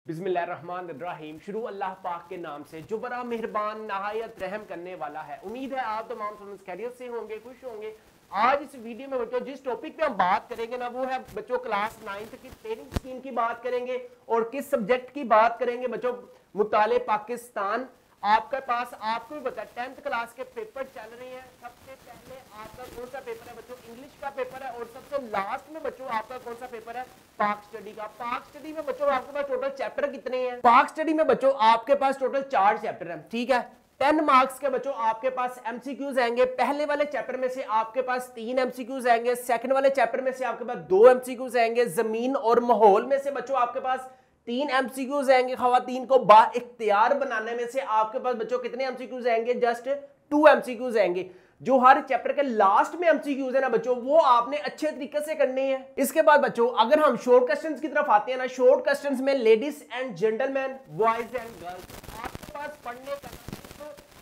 बिस्मिल्लाहिर्रहमानिर्रहीम। शुरू अल्लाह पाक के नाम से जो बड़ा मेहरबान नहायत रहम करने वाला है। उम्मीद है आप तमाम स्टूडेंट्स खैरियत से होंगे, खुश होंगे। आज इस वीडियो में बच्चों जिस टॉपिक पे हम बात करेंगे ना वो है बच्चों क्लास 9th की ट्रेनिंग स्कीम की बात करेंगे और किस सब्जेक्ट की बात करेंगे बच्चों, मुताले पाकिस्तान। आपके पास आपको भी पता है 10th क्लास के पेपर चल रहे हैं। सबसे पहले आपका कौन सा पेपर है बच्चों? इंग्लिश का पेपर है। और सबसे लास्ट में बच्चों आपका कौन सा पेपर है? पाक स्टडी का। पाक स्टडी में बच्चों आपके पास टोटल चैप्टर कितने हैं? पाक स्टडी में बच्चों आपके पास टोटल 4 चैप्टर हैं, ठीक है। 10 मार्क्स के बच्चों आपके पास एमसीक्यूज आएंगे। पहले वाले चैप्टर में से आपके पास 3 एमसीक्यूज आएंगे, सेकंड वाले चैप्टर में से आपके पास 2 एमसीक्यूज आएंगे, जमीन और माहौल में से बच्चों आपके पास 3 एमसीक्यूज आएंगे। खवातीन को बाइख्तियार बनाने में से आपके पास बच्चों कितने एमसीक्यूज आएंगे? जस्ट 2 एमसीक्यूज आएंगे। जो हर चैप्टर के लास्ट में एमसीक्यूज है ना बच्चों, वो आपने अच्छे तरीके से करने हैं। इसके बाद बच्चों अगर हम शॉर्ट क्वेश्चंस की तरफ आते हैं ना, शॉर्ट क्वेश्चंस में ladies and gentleman, boys and girls, आपके पास पढ़ने का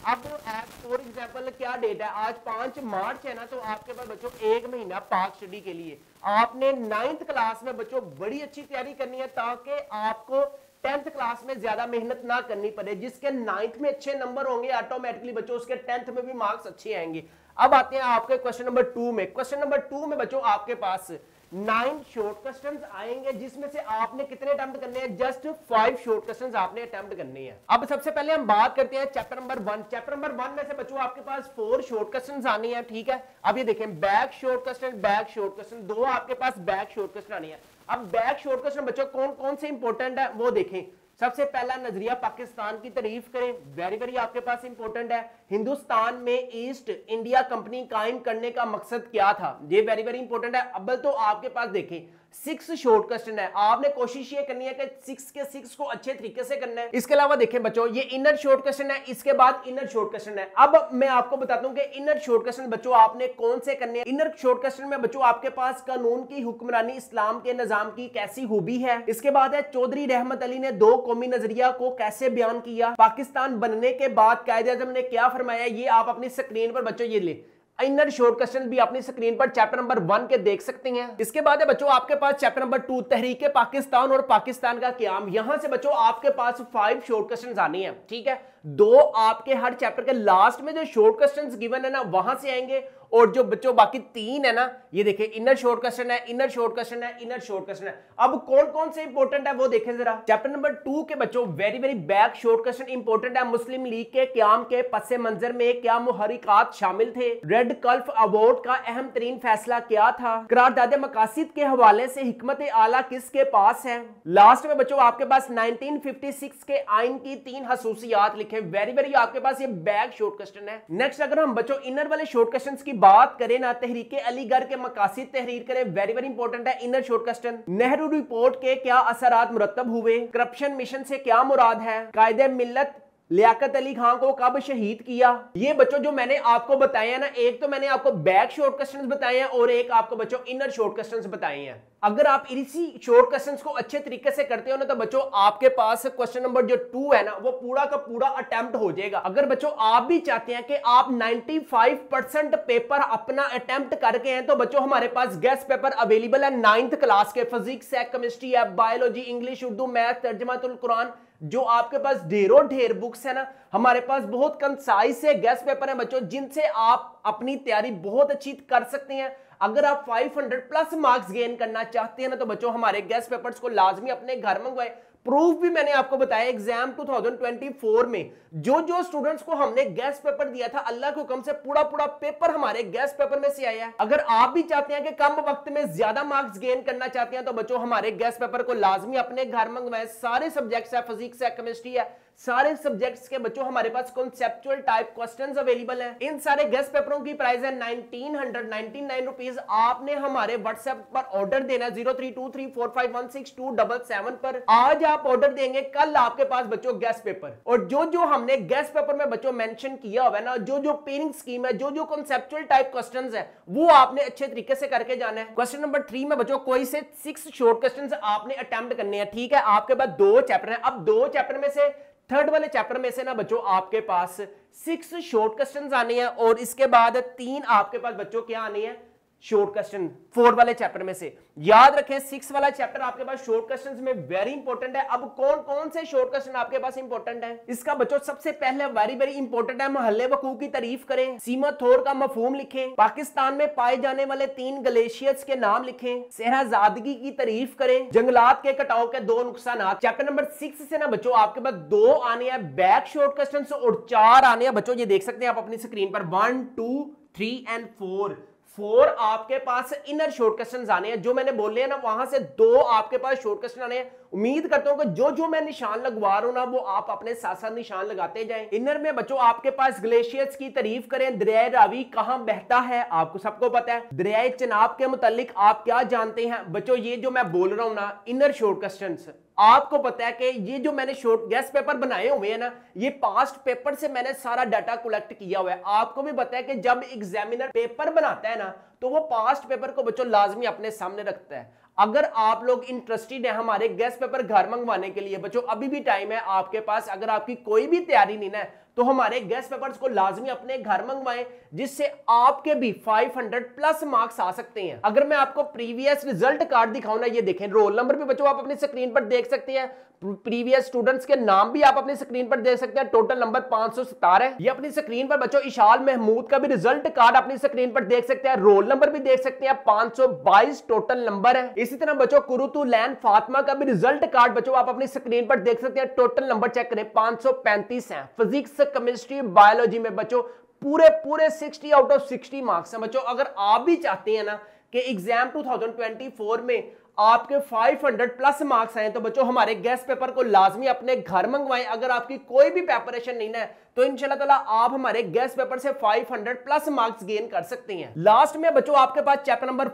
अब आज फॉर एग्जाम्पल क्या डेट है? आज 5 मार्च है ना, तो आपके पास बच्चों 1 महीना पाक स्टडी के लिए आपने 9th क्लास में बच्चों बड़ी अच्छी तैयारी करनी है ताकि आपको 10th क्लास में ज्यादा मेहनत ना करनी पड़े। जिसके 9th में अच्छे नंबर होंगे ऑटोमेटिकली बच्चों उसके 10th में भी मार्क्स अच्छे आएंगे। अब आते हैं आपके क्वेश्चन नंबर 2 में। क्वेश्चन नंबर 2 में बच्चों आपके पास 9 शॉर्ट क्वेश्चंस आएंगे जिसमें से आपने कितने अटेम्प्ट करने हैं? जस्ट 5 शॉर्ट क्वेश्चंस आपने अटेम्प्ट करने हैं। अब सबसे पहले हम बात करते हैं चैप्टर नंबर 1। चैप्टर नंबर 1 में से बच्चों आपके पास 4 शॉर्ट क्वेश्चंस आने हैं, ठीक है। अब ये देखें, back short question, back short question, 2 आपके पास बैक शॉर्ट क्वेश्चन आने हैं। अब बैक शॉर्ट क्वेश्चन बच्चों कौन कौन से इंपॉर्टेंट है वो देखें। सबसे पहला नजरिया पाकिस्तान की तारीफ करें, वेरी वेरी आपके पास इंपॉर्टेंट है। हिंदुस्तान में ईस्ट इंडिया कंपनी कायम करने का मकसद क्या था? ये वेरी वेरी इंपॉर्टेंट है। अव्वल तो आपके पास देखें 6 शॉर्ट क्वेश्चन है। आपने कोशिश ये करनी है कि 6 के 6 को अच्छे तरीके से करना है। इसके अलावा देखें बच्चों ये इनर शॉर्ट क्वेश्चन है, इसके बाद इनर शॉर्ट क्वेश्चन है। अब मैं आपको बताता हूं कि इनर शॉर्ट क्वेश्चन बच्चों आपने कौन से करने हैं। इनर शॉर्ट क्वेश्चन में बच्चों आपके पास कानून की हुक्मरानी इस्लाम के निजाम की कैसी खूबी है। इसके बाद है चौधरी रहमत अली ने 2 कौमी नजरिया को कैसे बयान किया। पाकिस्तान बनने के बाद कायदे आज़म ने क्या फरमाया, ये आप अपनी स्क्रीन पर बच्चों ये ले इनर शॉर्ट क्वेश्चन भी अपनी स्क्रीन पर चैप्टर नंबर 1 के देख सकते हैं। इसके बाद है बच्चों आपके पास चैप्टर नंबर 2 तहरीके पाकिस्तान और पाकिस्तान का क़याम। यहां से बच्चों आपके पास 5 शॉर्ट क्वेश्चंस आने हैं, ठीक है। 2 आपके हर चैप्टर के लास्ट में जो शॉर्ट क्वेश्चंस गिवन है ना वहां से आएंगे और जो बच्चों बाकी 3 है ना, ये देखिए इनर शॉर्ट क्वेश्चन है, इनर शॉर्ट क्वेश्चन है, इनर शॉर्ट क्वेश्चन है। अब कौन कौन से इंपॉर्टेंट है वो देखें जरा। चैप्टर नंबर 2 के बच्चों very very back short question important है। मुस्लिम लीग के क़याम के पसे मंजर में क्या मुहर्रिकात शामिल थे? रेड कल्फ अवार्ड का अहम तरीन फैसला क्या था? करारदाद मकासिद के हवाले से हिकमत आला किसके पास है? लास्ट में बच्चों आपके पास 1956 के आइन की 3 खसूसियात लिखे। वेरी वेरी आपके पास ये बैक शॉर्ट क्वेश्चन है। नेक्स्ट अगर हम बच्चों इनर वाले शॉर्ट क्वेश्चंस की बात करें ना, तहरीके अलीगढ़ के मकासिद तहरीर करें, वेरी वेरी इंपॉर्टेंट है inner short question. Nehru report के क्या असरात मुरत्तब हुए? करप्शन मिशन से क्या मुराद है? कायदे मिल्लत लियाकत अली खान को कब शहीद किया? ये बच्चों जो मैंने आपको बताए हैं ना, एक तो मैंने आपको बैक शॉर्ट क्वेश्चंस बताए हैं और एक आपको बच्चों इनर शॉर्ट क्वेश्चंस बताए हैं। अगर आप इसी शॉर्ट क्वेश्चंस को अच्छे तरीके से करते हो ना तो बच्चों आपके पास क्वेश्चन नंबर जो 2 है ना वो पूरा का पूरा अटेम्प्ट हो जाएगा। अगर बच्चों आप भी चाहते हैं कि आप 95% पेपर अपना अटेम्प्ट करके हैं तो बच्चों हमारे पास गेस्ट पेपर अवेलेबल है 9th क्लास के। फिजिक्स है, केमिस्ट्री है, बायोलॉजी, इंग्लिश, उर्दू, मैथ, तर्जुमातुल कुरान, जो आपके पास ढेरों ढेर बुक्स है ना, हमारे पास बहुत कंसाइज से गेस्ट पेपर है बच्चों जिनसे आप अपनी तैयारी बहुत अच्छी कर सकते हैं। अगर आप 500 प्लस मार्क्स गेन करना चाहते हैं ना तो बच्चों हमारे गेस्ट पेपर्स को लाजमी अपने घर मंगवाए। प्रूफ भी मैंने आपको बताया एग्जाम 2024 में जो जो स्टूडेंट्स को हमने गेस्ट पेपर दिया था अल्लाह के हुक्म से पूरा पूरा पेपर हमारे गेस्ट पेपर में से आया है। अगर आप भी चाहते हैं कि कम वक्त में ज्यादा मार्क्स गेन करना चाहते हैं तो बच्चों हमारे गेस्ट पेपर को लाजमी अपने घर मंगवाएं। सारे सब्जेक्ट्स है, फिजिक्स है, केमिस्ट्री है, सारे सब्जेक्ट्स के बच्चों हमारे पास कॉन्सेप्चुअल टाइप क्वेश्चंस अवेलेबल हैं। इन सारे गेस्ट पेपरों की प्राइस है 1999 रुपीज। आपने हमारे व्हाट्सएप पर ऑर्डर देना 0323451677 पर। आज आप ऑर्डर देंगे, कल आपके पास बच्चों गेस्ट पेपर। और जो जो हमने गेस्ट पेपर में बच्चों मेंशन किया हुआ है ना, जो जो पेयरिंग स्कीम है, जो जो कॉन्सेप्चुअल टाइप क्वेश्चंस है, वो आपने अच्छे तरीके से करके जाना है। क्वेश्चन नंबर 3 में बच्चों कोई से 6 शॉर्ट क्वेश्चंस आपने अटेम्प्ट करने हैं, ठीक है। आपके पास 2 चैप्टर है। अब 2 चैप्टर में से थर्ड वाले चैप्टर में से ना बच्चों आपके पास 6 शॉर्ट क्वेश्चंस आने हैं और इसके बाद 3 आपके पास बच्चों क्या आने हैं? शॉर्ट क्वेश्चन 4 वाले चैप्टर में से। याद रखें 6 वाला चैप्टर आपके पास शॉर्ट क्वेश्चंस में वेरी इंपॉर्टेंट है। अब कौन कौन से शॉर्ट क्वेश्चन आपके पास इंपॉर्टेंट है इसका बच्चों सबसे पहले वेरी वेरी इंपॉर्टेंट है, महल्ले वकू की तारीफ करें, सीमा थोर का मफहूम लिखें, पाकिस्तान में पाए जाने वाले 3 ग्लेशियर्स के नाम लिखें, शहजादगी की तारीफ करें, जंगलात के कटाव के 2 नुकसान। चैप्टर नंबर 6 से ना बच्चों आपके पास 2 आने हैं बैक शॉर्ट क्वेश्चन और 4 आने हैं बच्चों, ये देख सकते हैं आप अपनी स्क्रीन पर 1 2 3 एंड 4 आपके पास इनर शॉर्ट क्वेश्चंस आने हैं। जो मैंने बोले हैं ना वहां से 2 आपके पास शॉर्ट क्वेश्चन आने हैं। उम्मीद करता हूं कि जो मैं निशान लगवा रहा हूं ना वो आप अपने साथ साथ निशान लगाते जाएं। इनर में बच्चों आपके पास ग्लेशियर्स की तारीफ करें, दरिया रावी कहां बहता है आपको सबको पता है, दरिया चिनाब के मुतालिक आप क्या जानते हैं बच्चों। ये जो मैं बोल रहा हूं ना इनर शॉर्ट क्वेश्चंस आपको पता है कि ये जो मैंने शॉर्ट गेस्ट पेपर बनाए हुए हैं ना ये पास्ट पेपर से मैंने सारा डाटा कलेक्ट किया हुआ है। आपको भी पता है कि जब एग्जामिनर पेपर बनाता है ना तो वो पास्ट पेपर को बच्चों लाजमी अपने सामने रखता है। अगर आप लोग इंटरेस्टेड है हमारे गेस्ट पेपर घर मंगवाने के लिए बच्चों अभी भी टाइम है आपके पास। अगर आपकी कोई भी तैयारी नहीं है तो हमारे गेस्ट पेपर्स को लाजमी अपने घर मंगवाएं जिससे आपके भी 500 प्लस मार्क्स आ सकते हैं। अगर मैं आपको प्रीवियस रिजल्ट कार्ड दिखाऊं ना ये देखें, रोल नंबर भी बच्चों आप अपनी स्क्रीन पर देख सकते हैं, प्रीवियस स्टूडेंट्स के नाम भी आप अपनी स्क्रीन पर देख सकते हैं, टोटल नंबर 517 है। ये अपनी स्क्रीन पर बच्चों इशाल महमूद का भी रिजल्ट कार्ड अपनी स्क्रीन पर देख सकते हैं, रोल नंबर भी देख सकते हैं 522 टोटल नंबर है। इसी तरह बच्चों कुरुतु लैन फातिमा का भी रिजल्ट कार्ड बच्चों आप अपनी स्क्रीन पर देख सकते हैं, टोटल नंबर चेक करें 535 है। फिजिक्स केमिस्ट्री बायोलॉजी में बच्चों पूरे 60 आउट ऑफ 60 मार्क्स हैं बच्चों। अगर आप भी चाहते हैं ना कि एग्जाम 2024 में आपके 500 प्लस मार्क्स आए तो बच्चों हमारे गेस्ट पेपर को लाजमी अपने घर मंगवाएं। अगर आपकी कोई भी प्रिपरेशन नहीं है तो इंशाल्लाह ताला आप हमारे गेस्ट पेपर से 500 प्लस मार्क्स गेन कर सकते हैं। लास्ट में बच्चों आपके पास चैप्टर नंबर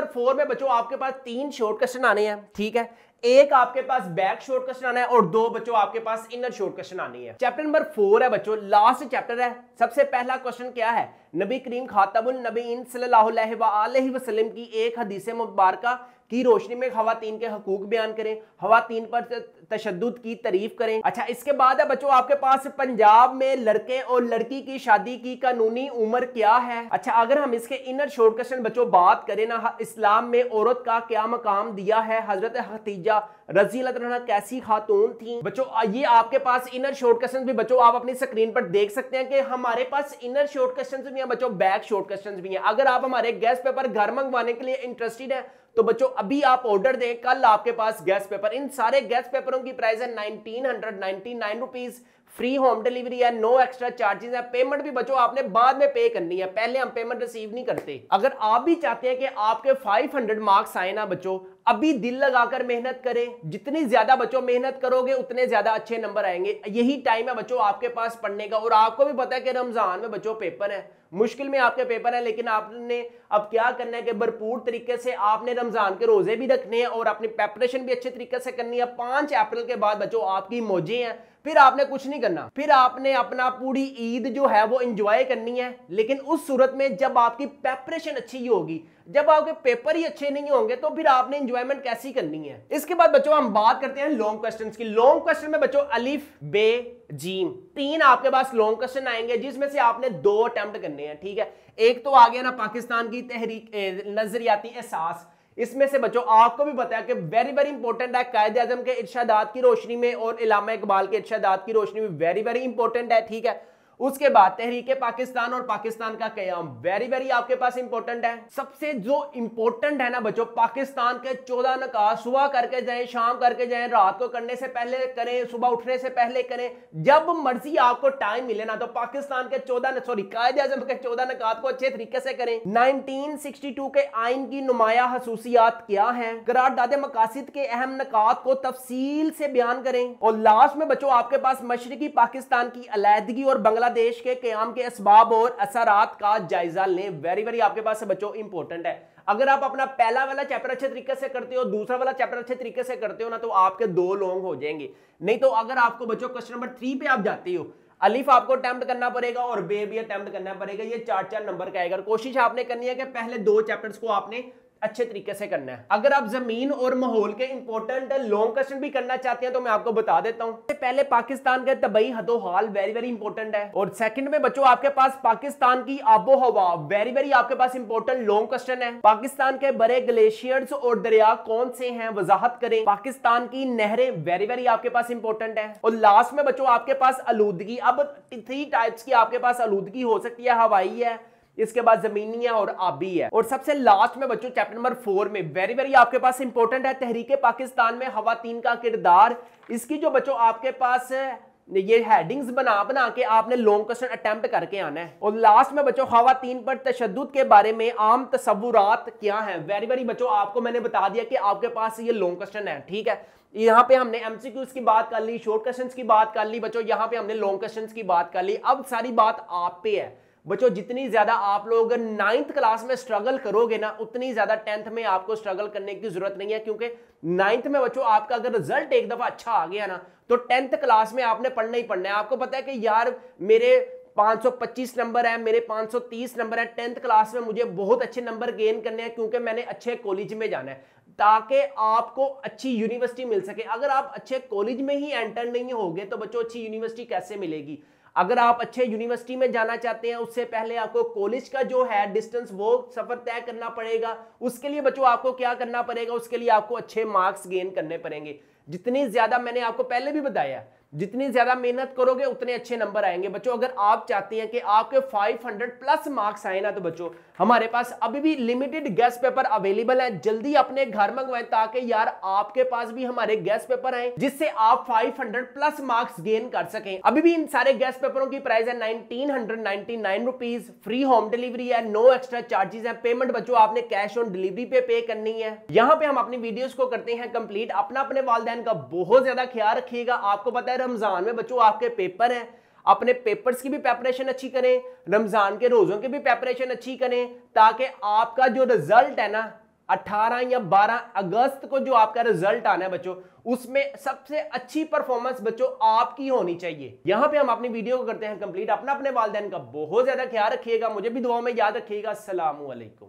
4 में बच्चों आपके पास 3 शॉर्ट क्वेश्चन आने हैं, ठीक है। एक आपके पास बैक शॉर्ट क्वेश्चन आना है और 2 बच्चों आपके पास इनर शॉर्ट क्वेश्चन आनी है। चैप्टर नंबर 4 है बच्चों, लास्ट चैप्टर है। सबसे पहला क्वेश्चन क्या है, नबी करीम खातमुन नबीन सल्लल्लाहु अलैहि वसल्लम की एक हदीस मुबारका की रोशनी में खवातीन के हकूक बयान करें, खवातीन पर तशद्दुद की तारीफ करें। अच्छा इसके बाद है बच्चों आपके पास पंजाब में लड़के और लड़की की शादी की कानूनी उम्र क्या है। अच्छा अगर हम इसके इनर शॉर्ट क्वेश्चन बच्चों बात करें ना, इस्लाम में औरत का क्या मकाम दिया है, हजरत खदीजा रज़ी अल्लाह अन्हा कैसी खातून थी बच्चों। ये आपके पास इनर शॉर्ट क्वेश्चन भी बच्चों आप अपनी स्क्रीन पर देख सकते हैं कि हमारे पास इनर शॉर्ट क्वेश्चन भी हैं बच्चों, बैक शॉर्ट क्वेश्चन भी हैं। अगर आप हमारे गेस्ट पेपर घर मंगवाने के लिए इंटरेस्टेड है तो बच्चों अभी आप ऑर्डर दें, कल आपके पास गेस्ट पेपर। इन सारे गेस्ट पेपरों की प्राइस है 1999 रुपीज, फ्री होम डिलीवरी है, नो एक्स्ट्रा चार्जेस है। पेमेंट भी बच्चों आपने बाद में पे करनी है, पहले हम पेमेंट रिसीव नहीं करते। अगर आप भी चाहते हैं कि आपके 500 मार्क्स आए ना बच्चों, अभी दिल लगाकर मेहनत करें। जितनी ज्यादा बच्चों मेहनत करोगे उतने ज्यादा अच्छे नंबर आएंगे। यही टाइम है बच्चों आपके पास पढ़ने का। और आपको भी पता है कि रमजान में बच्चों पेपर है, मुश्किल में आपके पेपर है, लेकिन आपने अब क्या करना है कि भरपूर तरीके से आपने रमजान के रोजे भी रखने हैं और अपनी प्रेपरेशन भी अच्छे तरीके से करनी है। 5 अप्रैल के बाद बच्चों आपकी मौजें हैं, फिर आपने कुछ नहीं करना, फिर आपने अपना पूरी ईद जो है वो एंजॉय करनी है। लेकिन उस सूरत में जब आपकी प्रेपरेशन अच्छी होगी, जब आपके पेपर ही अच्छे नहीं होंगे तो फिर आपने एंजॉयमेंट कैसी करनी है। इसके बाद बच्चों हम बात करते हैं लॉन्ग क्वेश्चंस की। लॉन्ग क्वेश्चन में बच्चों अलिफ बे जीम 3 आपके पास लॉन्ग क्वेश्चन आएंगे जिसमें से आपने 2 अटेम्प्ट करने हैं, ठीक है। एक तो आ गया ना पाकिस्तान की तहरीक नजरियाती एहसास, इसमें से बच्चों आपको भी पता है कि वेरी वेरी इंपॉर्टेंट है। कायदे आजम के इरशादात की रोशनी में और इलामा इकबाल के इरशादात की रोशनी में वेरी वेरी इंपॉर्टेंट है, ठीक है। उसके बाद तहरीके पाकिस्तान और पाकिस्तान का कयाम वेरी वेरी आपके पास इंपॉर्टेंट है। सबसे जो इंपॉर्टेंट है ना बच्चों, पाकिस्तान के 14 नकात सुबह करके जाएं, शाम करके जाएं, रात को करने से पहले करें, सुबह उठने से पहले करें, जब मर्जी आपको टाइम मिले ना तो पाकिस्तान के कायदे आजम के 14 नकात को अच्छे तरीके से करें। 1962 के आइन की नुमाया खसूसियात क्या है, करारदाद मकासिद के अहम नकात को तफसील से बयान करें। और लास्ट में बच्चों आपके पास मशरिकी पाकिस्तान की अलैदगी और बांग्लादेश के कयाम के असबाब और असरात का जायजा लें। वेरी वेरी आपके पास बच्चों इंपॉर्टेंट है। अगर आप अपना पहला वाला चैप्टर अच्छे तरीके से करते हो, दूसरा वाला चैप्टर अच्छे तरीके से करते हो ना तो आपके 2 लॉन्ग हो जाएंगे। नहीं तो अगर आपको बच्चों क्वेश्चन नंबर 3 पे आप जाते हो, अलिफ आपको अटेम्प्ट करना पड़ेगा और बे भी अटेम्प्ट करना पड़ेगा, ये 4-4 नंबर का आएगा। कोशिश आपने करनी है कि पहले 2 चैप्टर्स को आपने अच्छे तरीके से करना है। अगर आप जमीन और माहौल के इंपॉर्टेंट लॉन्ग क्वेश्चन भी करना चाहते हैं तो मैं आपको बता देता हूं। पहले पाकिस्तान का तबई हदोहाल वेरी वेरी इंपॉर्टेंट है, और सेकंड में बच्चों आपके पास पाकिस्तान की आबो हवा वेरी वेरी आपके पास इंपॉर्टेंट लॉन्ग क्वेश्चन है। पाकिस्तान के बड़े ग्लेशियर्स और दरिया कौन से हैं, वजाहत करें। पाकिस्तान की नहरें वेरी वेरी आपके पास इंपॉर्टेंट है। और लास्ट में बच्चों आपके पास आलूदगी, अब 3 टाइप्स की आपके पास आलूदगी हो सकती है, हवाई है, इसके बाद जमीनी है और आबी है। और सबसे लास्ट में बच्चों चैप्टर नंबर 4 में वेरी वेरी आपके पास इंपॉर्टेंट है तहरीके पाकिस्तान में खवातीन का किरदार। इसकी जो बच्चों आपके पास ये हेडिंग्स बना बना के आपने लॉन्ग क्वेश्चन अटेम्प्ट करके आना है। और लास्ट में बच्चों खवातीन पर तशद्दुद के बारे में आम तसव्वुरात क्या है, वेरी वेरी बच्चों आपको मैंने बता दिया कि आपके पास ये लॉन्ग क्वेश्चन है। ठीक है, यहाँ पे हमने एमसीक्यूज की बात कर ली, शॉर्ट क्वेश्चंस की बात कर ली बच्चों, यहाँ पे हमने लॉन्ग क्वेश्चंस की बात कर ली। अब सारी बात आप पे है बच्चों, जितनी ज्यादा आप लोग 9th क्लास में स्ट्रगल करोगे ना, उतनी ज्यादा 10th में आपको स्ट्रगल करने की जरूरत नहीं है, क्योंकि 9th में बच्चों आपका अगर रिजल्ट एक दफा अच्छा आ गया ना तो 10th क्लास में आपने पढ़ना ही पढ़ना है। आपको पता है कि यार मेरे 525 नंबर है, मेरे 530 नंबर है, 10th क्लास में मुझे बहुत अच्छे नंबर गेन करने हैं क्योंकि मैंने अच्छे कॉलेज में जाना है ताकि आपको अच्छी यूनिवर्सिटी मिल सके। अगर आप अच्छे कॉलेज में ही एंटर नहीं होगे तो बच्चों अच्छी यूनिवर्सिटी कैसे मिलेगी। अगर आप अच्छे यूनिवर्सिटी में जाना चाहते हैं उससे पहले आपको कॉलेज का जो है डिस्टेंस वो सफर तय करना पड़ेगा। उसके लिए बच्चों आपको क्या करना पड़ेगा, उसके लिए आपको अच्छे मार्क्स गेन करने पड़ेंगे। जितनी ज्यादा, मैंने आपको पहले भी बताया, जितनी ज्यादा मेहनत करोगे उतने अच्छे नंबर आएंगे बच्चों। अगर आप चाहते हैं कि आपके 500 प्लस मार्क्स आए ना तो बच्चों हमारे पास अभी भी लिमिटेड गेस्ट पेपर अवेलेबल है, जल्दी अपने घर मंगवाएं ताकि यार आपके पास भी हमारे गेस्ट पेपर आए जिससे आप 500 प्लस मार्क्स गेन कर सकें। अभी भी इन सारे गेस्ट पेपरों की प्राइस है 1999 रुपीज, फ्री होम डिलीवरी है, नो एक्स्ट्रा चार्जेस है। पेमेंट बच्चों आपने कैश ऑन डिलीवरी पे करनी है। यहाँ पे हम अपनी वीडियोस को करते हैं कंप्लीट। अपना अपने वालिदैन का बहुत ज्यादा ख्याल रखिएगा। आपको पता है रमजान में बच्चों आपके पेपर हैं, अपने पेपर्स की भी प्रेपरेशन अच्छी करें, रमजान के रोजों की भी प्रेपरेशन अच्छी करें ताकि आपका जो रिजल्ट है ना 18 या 12 अगस्त को जो आपका रिजल्ट आना है बच्चों उसमें सबसे अच्छी परफॉर्मेंस बच्चों आपकी होनी चाहिए। यहां पे हम अपनी वीडियो को करते हैं कंप्लीट। अपना अपने वालिदैन का बहुत ज्यादा ख्याल रखिएगा, मुझे भी दुआओं में याद रखिएगा। अस्सलामु अलैकुम।